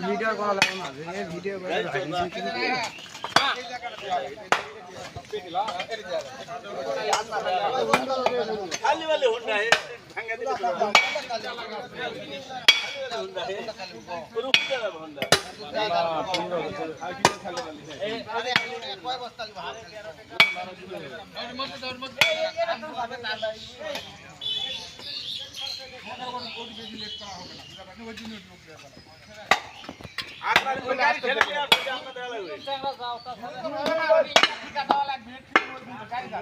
video করা লাগে না ভিডিও खाली वाले होंडा है भांगा दे होंडा है रुक जा होंडा अरे कोई बस्ता ले बाहर मत आज वाले गाड़ी चले गया तो जाना देला हुए चंगा जाओ ता ठिका वाला भेट गाड़ी जा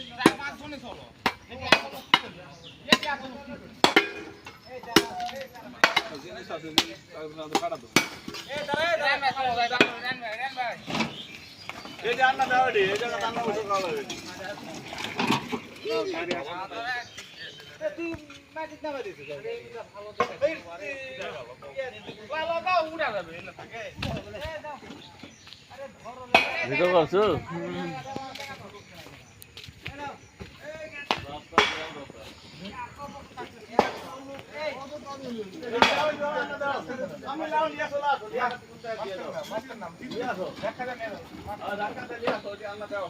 चार पांच सुने चलो ये क्या करो ए जा जिने साथे ना तो काटा दो ए चले रैन में चलो रैन में ये जानना दावड़ी ये जगह ताना उठो काला है ए तू मैं कितना बजे से ভালো দেখে লালা দাও উড়া যাবে এলা থাকে আরে ধরো ভিডিও করছো আমি লাও নিয়ে চলা মাস্টার নাম দিয়ে আসো দেখা যাবে আর রাখাতে নিয়ে আসো যে আল্লাহ দাও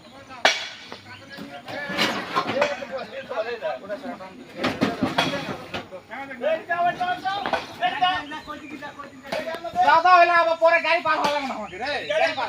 দাদা হইলা পরে গাড়ি পার হলাম না আমাদের গাড়ি পার